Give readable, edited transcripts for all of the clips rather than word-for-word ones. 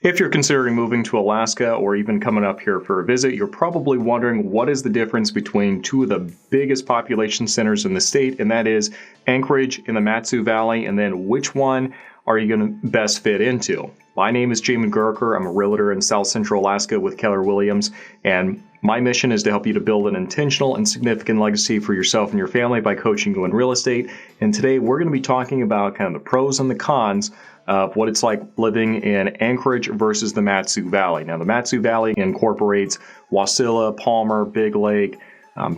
If you're considering moving to Alaska or even coming up here for a visit, you're probably wondering what is the difference between two of the biggest population centers in the state, and that is Anchorage in the MatSu Valley, and then which one are you going to best fit into? My name is Jamin Goecker. I'm a realtor in South Central Alaska with Keller Williams, and my mission is to help you to build an intentional and significant legacy for yourself and your family by coaching you in real estate. And today we're going to be talking about kind of the pros and the cons of what it's like living in Anchorage versus the MatSu Valley. Now, the MatSu Valley incorporates Wasilla, Palmer, Big Lake,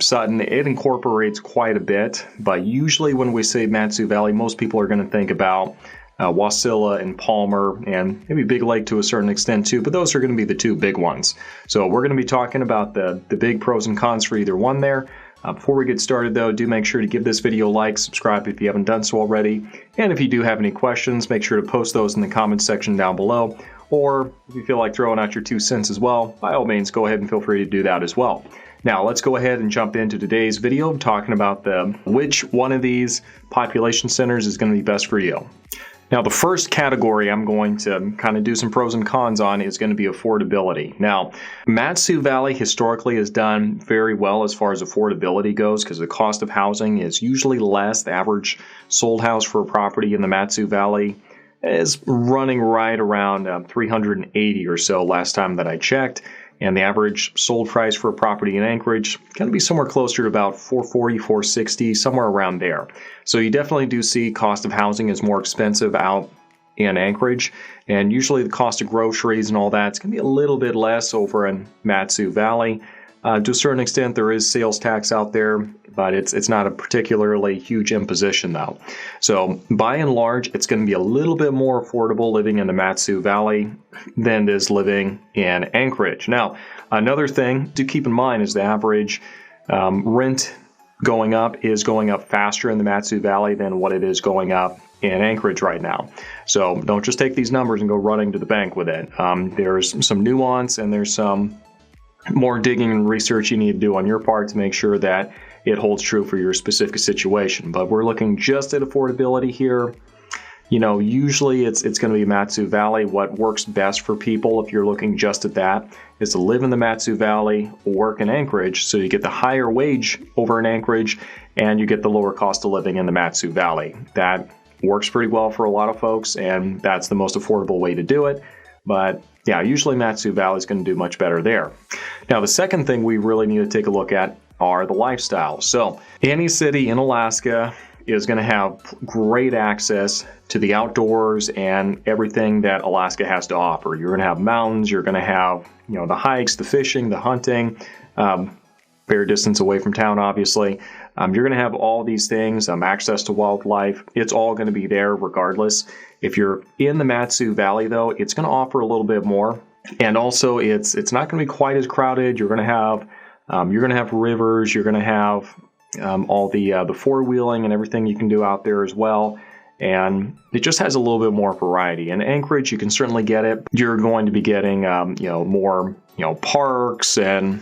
Sutton. It incorporates quite a bit, but usually when we say MatSu Valley, most people are going to think about Wasilla and Palmer, and maybe Big Lake to a certain extent too, but those are going to be the two big ones. So we're going to be talking about the big pros and cons for either one there. Before we get started though, do make sure to give this video a like, subscribe if you haven't done so already, and if you do have any questions, make sure to post those in the comments section down below, or if you feel like throwing out your 2 cents as well, by all means go ahead and feel free to do that as well. Now let's go ahead and jump into today's video talking about which one of these population centers is going to be best for you. Now, the first category I'm going to kind of do some pros and cons on is going to be affordability. Now, MatSu Valley historically has done very well as far as affordability goes because the cost of housing is usually less. The average sold house for a property in the MatSu Valley is running right around $380 or so last time that I checked. And the average sold price for a property in Anchorage going to be somewhere closer to about $440, $460, somewhere around there. So you definitely do see cost of housing is more expensive out in Anchorage. And usually the cost of groceries and all that's going to be a little bit less over in MatSu Valley. To a certain extent, there is sales tax out there, but it's not a particularly huge imposition though. So by and large, it's going to be a little bit more affordable living in the MatSu Valley than it is living in Anchorage. Now, another thing to keep in mind is the average rent going up faster in the MatSu Valley than what it is going up in Anchorage right now. So don't just take these numbers and go running to the bank with it. There's some nuance and there's some more digging and research you need to do on your part to make sure that it holds true for your specific situation. But we're looking just at affordability here. You know, usually it's going to be MatSu Valley. What works best for people, if you're looking just at that, is to live in the MatSu Valley, work in Anchorage, so you get the higher wage over in Anchorage, and you get the lower cost of living in the MatSu Valley. That works pretty well for a lot of folks, and that's the most affordable way to do it. But yeah, usually MatSu Valley is going to do much better there. Now, the second thing we really need to take a look at are the lifestyles. So any city in Alaska is going to have great access to the outdoors and everything that Alaska has to offer. You're going to have mountains, you're going to have, you know, the hikes, the fishing, the hunting, fair distance away from town, obviously. You're going to have all these things, access to wildlife. It's all going to be there regardless. If you're in the MatSu Valley, though, it's going to offer a little bit more. And also, it's not going to be quite as crowded. You're going to have rivers. You're going to have all the four-wheeling and everything you can do out there as well. And it just has a little bit more variety. In Anchorage, you can certainly get it. You're going to be getting more parks and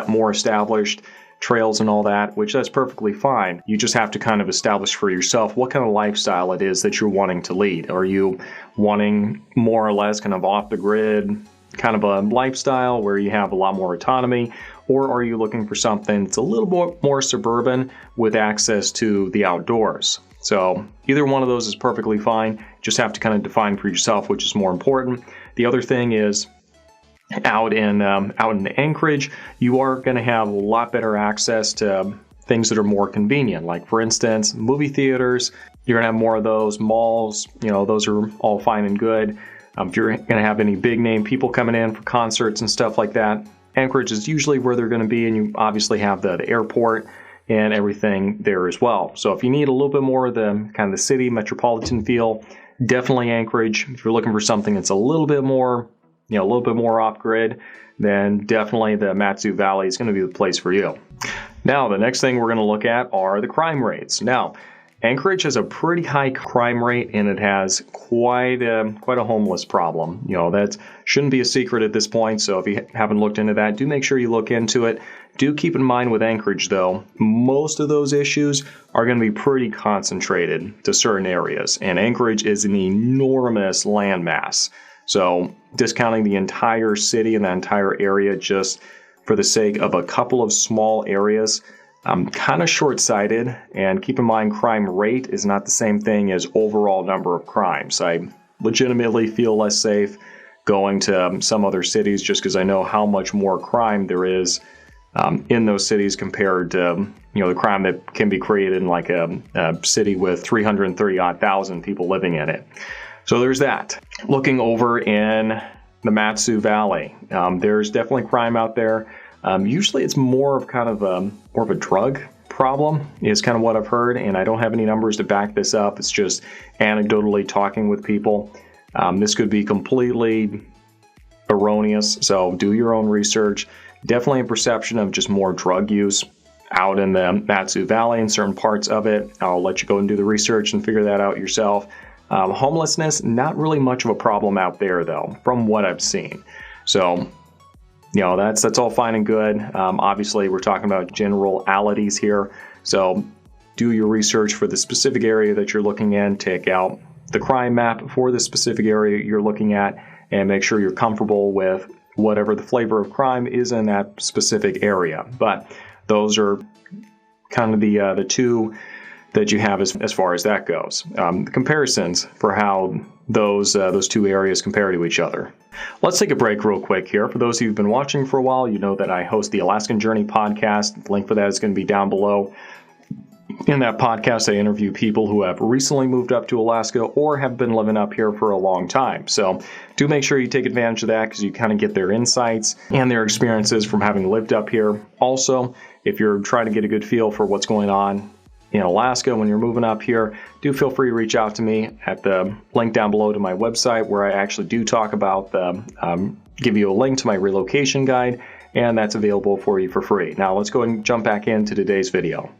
more established trails and all that, which that's perfectly fine. You just have to kind of establish for yourself what kind of lifestyle it is that you're wanting to lead. Are you wanting more or less kind of off the grid kind of a lifestyle where you have a lot more autonomy, or are you looking for something that's a little bit more suburban with access to the outdoors? So either one of those is perfectly fine. Just have to kind of define for yourself which is more important. The other thing is, out in Anchorage, you are going to have a lot better access to things that are more convenient. Like, for instance, movie theaters. You're going to have more of those. Malls, those are all fine and good. If you're going to have any big name people coming in for concerts and stuff like that, Anchorage is usually where they're going to be, and you obviously have the airport and everything there as well. So if you need a little bit more of the kind of the city metropolitan feel, definitely Anchorage. If you're looking for something that's a little bit more off-grid, then definitely the MatSu Valley is going to be the place for you. Now, the next thing we're going to look at are the crime rates. Now, Anchorage has a pretty high crime rate, and it has quite a homeless problem. That shouldn't be a secret at this point, so if you haven't looked into that, do make sure you look into it. Do keep in mind with Anchorage, though, most of those issues are going to be pretty concentrated to certain areas, and Anchorage is an enormous landmass. So discounting the entire city and the entire area just for the sake of a couple of small areas, kind of short-sighted. And keep in mind, crime rate is not the same thing as overall number of crimes. I legitimately feel less safe going to some other cities just because I know how much more crime there is in those cities compared to the crime that can be created in like a city with 330,000 people living in it. So there's that. Looking over in the MatSu Valley, there's definitely crime out there. Usually it's more of a drug problem is kind of what I've heard, and I don't have any numbers to back this up. It's just anecdotally talking with people. This could be completely erroneous, so do your own research. Definitely a perception of just more drug use out in the MatSu Valley in certain parts of it. I'll let you go and do the research and figure that out yourself. Homelessness, not really much of a problem out there though, from what I've seen. So, that's all fine and good. Obviously, we're talking about generalities here. So do your research for the specific area that you're looking in. Take out the crime map for the specific area you're looking at and make sure you're comfortable with whatever the flavor of crime is in that specific area. But those are kind of the two that you have as far as that goes. The comparisons for how those two areas compare to each other. Let's take a break real quick here. For those of you who've been watching for a while, you know that I host the Alaskan Journey podcast. The link for that is going to be down below. In that podcast, I interview people who have recently moved up to Alaska or have been living up here for a long time. So do make sure you take advantage of that because you kind of get their insights and their experiences from having lived up here. Also, if you're trying to get a good feel for what's going on in Alaska when you're moving up here, do feel free to reach out to me at the link down below to my website where I actually do talk about give you a link to my relocation guide, and that's available for you for free. Now let's go ahead and jump back into today's video.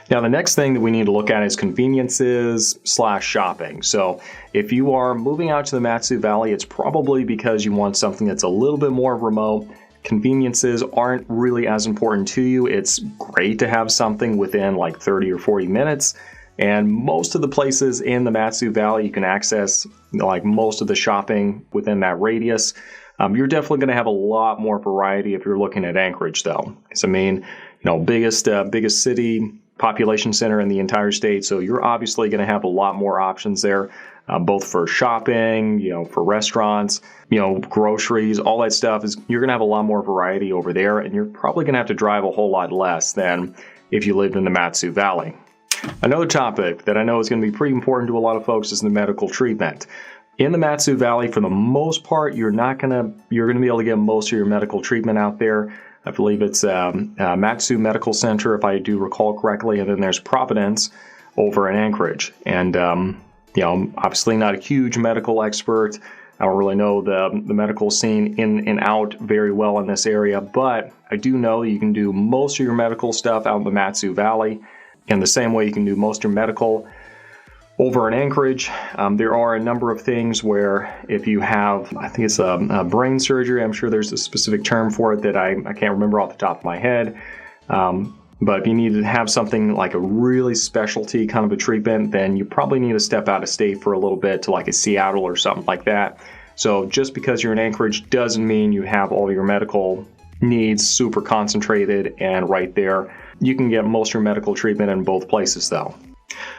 Now the next thing that we need to look at is conveniences / shopping. So if you are moving out to the MatSu Valley, it's probably because you want something that's a little bit more remote. Conveniences aren't really as important to you. It's great to have something within like 30 or 40 minutes. And most of the places in the MatSu Valley, you can access like most of the shopping within that radius. You're definitely going to have a lot more variety if you're looking at Anchorage though. It's biggest city, population center in the entire state. So you're obviously going to have a lot more options there. Both for shopping, for restaurants, groceries, all that stuff you're going to have a lot more variety over there, and you're probably going to have to drive a whole lot less than if you lived in the MatSu Valley. Another topic that I know is going to be pretty important to a lot of folks is the medical treatment. In the MatSu Valley, for the most part, you're going to be able to get most of your medical treatment out there. I believe it's MatSu Medical Center, if I do recall correctly, and then there's Providence over in Anchorage. And I'm obviously not a huge medical expert. I don't really know the medical scene in and out very well in this area, but I do know that you can do most of your medical stuff out in the MatSu Valley in the same way you can do most of your medical over in Anchorage. There are a number of things where if you have, I think it's a brain surgery, I'm sure there's a specific term for it that I can't remember off the top of my head. But if you need to have something like a really specialty kind of a treatment, then you probably need to step out of state for a little bit to like a Seattle or something like that. So just because you're in Anchorage doesn't mean you have all your medical needs super concentrated and right there. You can get most of your medical treatment in both places though.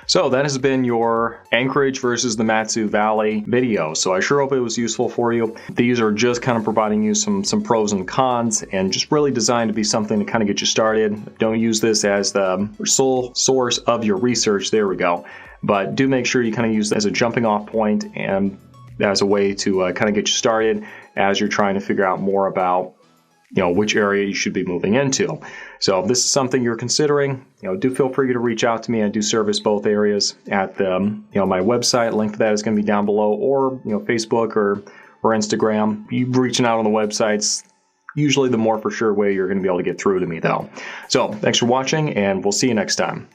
So that has been your Anchorage versus the MatSu Valley video. So I sure hope it was useful for you. These are just kind of providing you some pros and cons and just really designed to be something to kind of get you started. Don't use this as the sole source of your research. There we go. But do make sure you kind of use it as a jumping off point and as a way to kind of get you started as you're trying to figure out more about which area you should be moving into. So if this is something you're considering, do feel free to reach out to me. I do service both areas at my website. Link to that is going to be down below, or Facebook or Instagram. You reaching out on the websites, usually the more for sure way you're going to be able to get through to me though. So thanks for watching, and we'll see you next time.